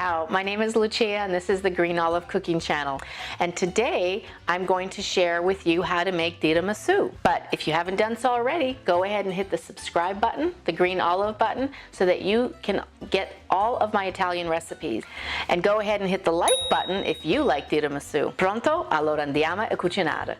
Ciao, my name is Lucia and this is the GreenOlive cooking channel. And today I'm going to share with you how to make tiramisu. But if you haven't done so already, go ahead and hit the subscribe button, the GreenOlive button, so that you can get all of my Italian recipes. And go ahead and hit the like button if you like tiramisu. Pronto? Allora andiamo a cucinare.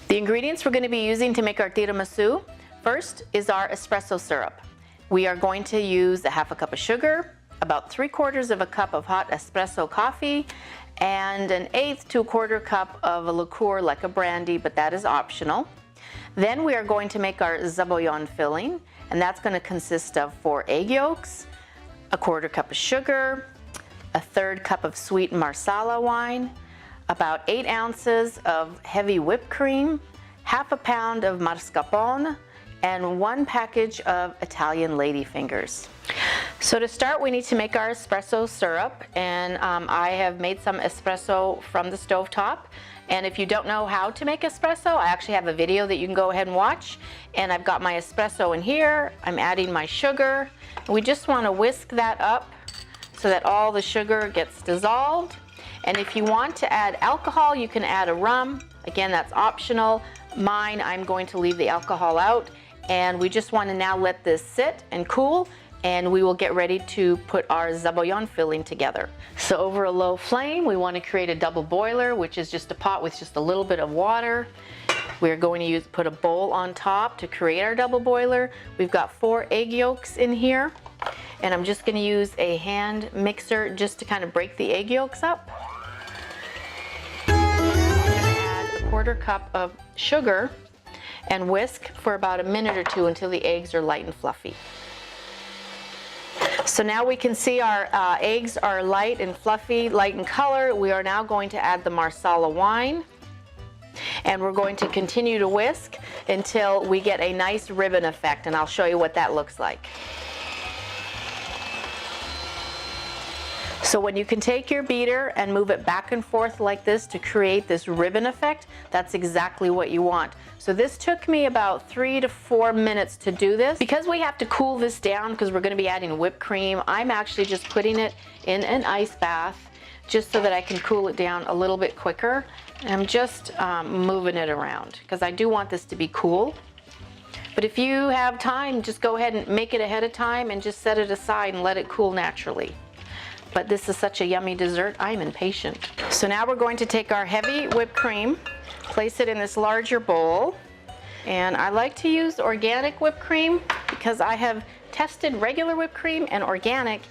The ingredients we're going to be using to make our tiramisu, first is our espresso syrup. We are going to use a half a cup of sugar, about 3/4 of a cup of hot espresso coffee, and 1/8 to 1/4 cup of a liqueur like a brandy, but that is optional. Then we are going to make our Zabaione filling, and that's going to consist of 4 egg yolks, a 1/4 cup of sugar, a 1/3 cup of sweet Marsala wine, about 8 ounces of heavy whipped cream, half a pound of mascarpone, and 1 package of Italian Ladyfingers. So to start, we need to make our espresso syrup, and I have made some espresso from the stovetop. And if you don't know how to make espresso, I actually have a video that you can go ahead and watch. And I've got my espresso in here. I'm adding my sugar. We just want to whisk that up so that all the sugar gets dissolved. And if you want to add alcohol, you can add a rum. Again, that's optional. Mine, I'm going to leave the alcohol out. And we just want to now let this sit and cool, and we will get ready to put our Zabaione filling together. So over a low flame, we want to create a double boiler, which is just a pot with just a little bit of water. We're going to put a bowl on top to create our double boiler. We've got 4 egg yolks in here, and I'm just going to use a hand mixer just to kind of break the egg yolks up. Add a 1/4 cup of sugar and whisk for about a minute or 2 until the eggs are light and fluffy. So now we can see our eggs are light and fluffy, light in color. We are now going to add the Marsala wine, and we're going to continue to whisk until we get a nice ribbon effect, and I'll show you what that looks like. So when you can take your beater and move it back and forth like this to create this ribbon effect, that's exactly what you want. So this took me about 3 to 4 minutes to do this. Because we have to cool this down because we're going to be adding whipped cream, I'm actually just putting it in an ice bath just so that I can cool it down a little bit quicker. And I'm just moving it around because I do want this to be cool. But if you have time, just go ahead and make it ahead of time and just set it aside and let it cool naturally. But this is such a yummy dessert, I'm impatient. So now we're going to take our heavy whipped cream, place it in this larger bowl. And I like to use organic whipped cream because I have tested regular whipped cream and organic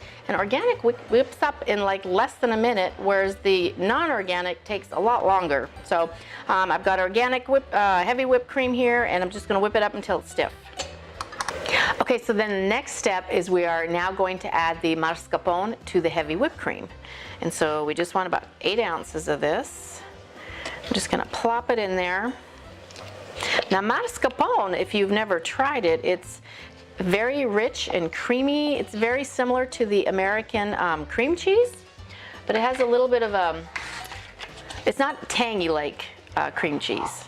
whips up in like less than a minute, whereas the non-organic takes a lot longer. So I've got organic heavy whipped cream here, and I'm just gonna whip it up until it's stiff. Okay, so then the next step is we are now going to add the mascarpone to the heavy whipped cream. And so we just want about 8 ounces of this. I'm just gonna plop it in there. Now mascarpone, if you've never tried it, it's very rich and creamy. It's very similar to the American cream cheese, but it has a little bit of it's not tangy like cream cheese.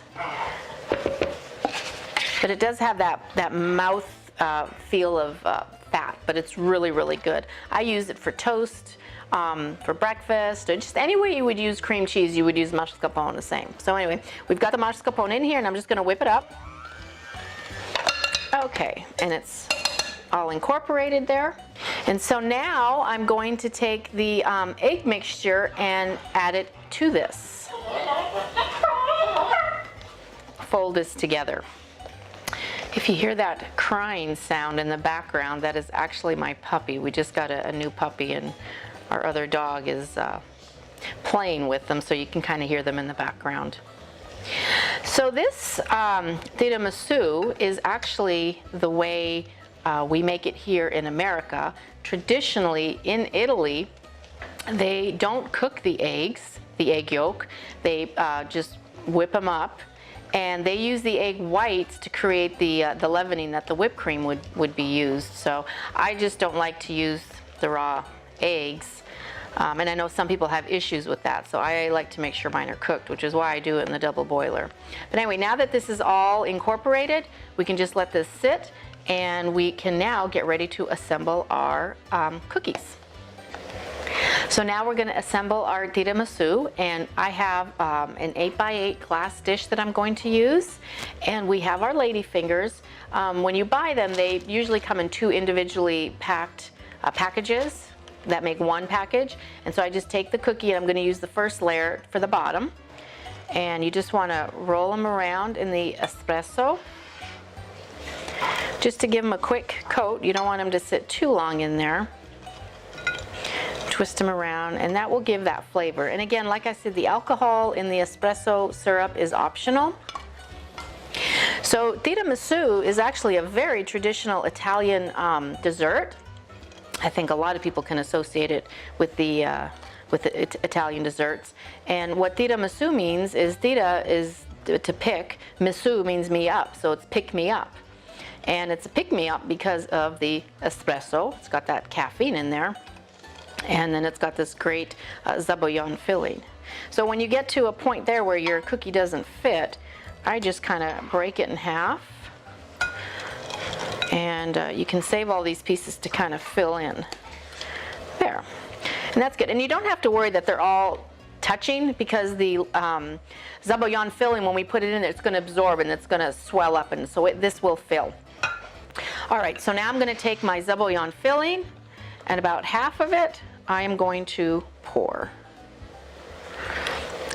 But it does have that mouth feel of fat, but it's really, really good. I use it for toast, for breakfast, or just any way you would use cream cheese, you would use mascarpone the same. So anyway, we've got the mascarpone in here, and I'm just going to whip it up. Okay, and it's all incorporated there. And so now I'm going to take the egg mixture and add it to this. Fold this together. If you hear that crying sound in the background, that is actually my puppy. We just got a new puppy, and our other dog is playing with them, so you can kind of hear them in the background. So this tiramisu is actually the way we make it here in America. Traditionally, in Italy, they don't cook the eggs, the egg yolk. They just whip them up. And they use the egg whites to create the leavening that the whipped cream would be used. So I just don't like to use the raw eggs. And I know some people have issues with that, so I like to make sure mine are cooked, which is why I do it in the double boiler. But anyway, now that this is all incorporated, we can just let this sit, and we can now get ready to assemble our cookies. So now we're going to assemble our tiramisu, and I have an 8x8 glass dish that I'm going to use, and we have our Ladyfingers. When you buy them, they usually come in 2 individually packed packages that make 1 package, and so I just take the cookie and I'm going to use the first layer for the bottom, and you just want to roll them around in the espresso just to give them a quick coat. You don't want them to sit too long in there. Twist them around, and that will give that flavor. And again, like I said, the alcohol in the espresso syrup is optional. So tiramisu is actually a very traditional Italian dessert. I think a lot of people can associate it with the Italian desserts. And what tiramisu means is tira is to pick, misu means me up, so it's pick me up. And it's a pick me up because of the espresso. It's got that caffeine in there. And then it's got this great Zabaione filling. So when you get to a point there where your cookie doesn't fit, I just kind of break it in half. And you can save all these pieces to kind of fill in. There. And that's good. And you don't have to worry that they're all touching, because the Zabaione filling, when we put it in there, it's going to absorb and it's going to swell up, and so this will fill. All right, so now I'm going to take my Zabaione filling, and about half of it I am going to pour.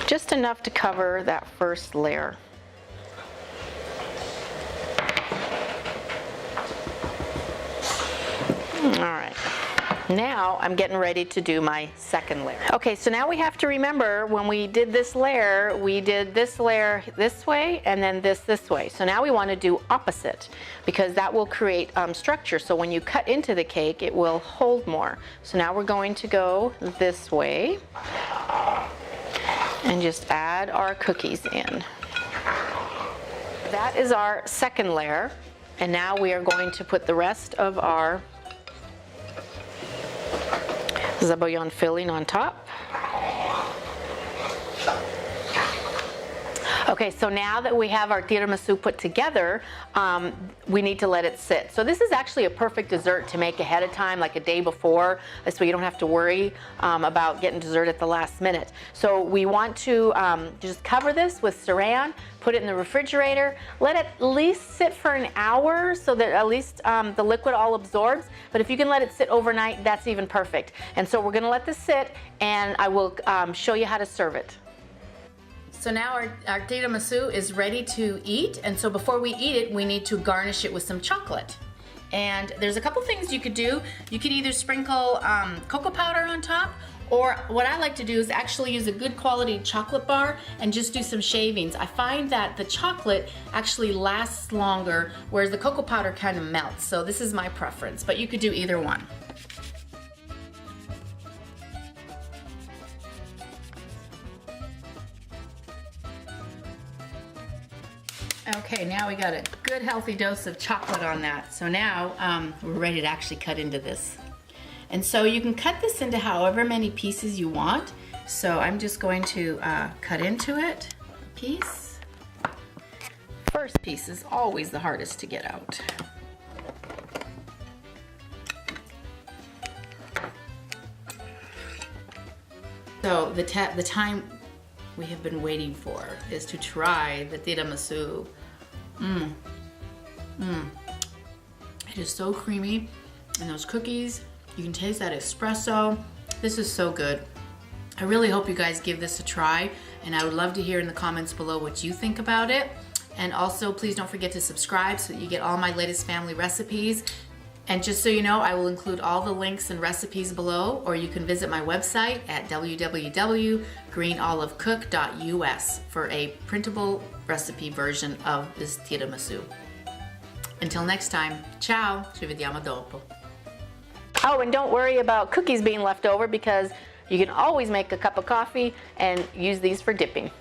Just enough to cover that first layer. All right. Now I'm getting ready to do my second layer. Okay, so now we have to remember, when we did this layer, we did this layer this way and then this way. So now we want to do opposite, because that will create structure. So when you cut into the cake, it will hold more. So now we're going to go this way and just add our cookies in. That is our second layer, and now we are going to put the rest of our Zabaione filling on top. Okay, so now that we have our tiramisu put together, we need to let it sit. So this is actually a perfect dessert to make ahead of time, like a day before, so you don't have to worry about getting dessert at the last minute. So we want to just cover this with saran, put it in the refrigerator, let it at least sit for an hour so that at least the liquid all absorbs. But if you can let it sit overnight, that's even perfect. And so we're gonna let this sit, and I will show you how to serve it. So now our tiramisu is ready to eat, and so before we eat it, we need to garnish it with some chocolate. And there's a couple things you could do. You could either sprinkle cocoa powder on top, or what I like to do is actually use a good quality chocolate bar and just do some shavings. I find that the chocolate actually lasts longer, whereas the cocoa powder kind of melts. So this is my preference, but you could do either one. Okay, now we got a good healthy dose of chocolate on that. So now we're ready to actually cut into this. And so you can cut this into however many pieces you want. So I'm just going to cut into it a piece. First piece is always the hardest to get out. So the time we have been waiting for is to try the tiramisu. It is so creamy, and those cookies, you can taste that espresso. This is so good. I really hope you guys give this a try, and I would love to hear in the comments below what you think about it. And also, please don't forget to subscribe so that you get all my latest family recipes. And just so you know, I will include all the links and recipes below, or you can visit my website at www.greenolivecook.us for a printable recipe version of this tiramisu. Until next time, ciao, ci vediamo dopo. Oh, and don't worry about cookies being left over, because you can always make a cup of coffee and use these for dipping.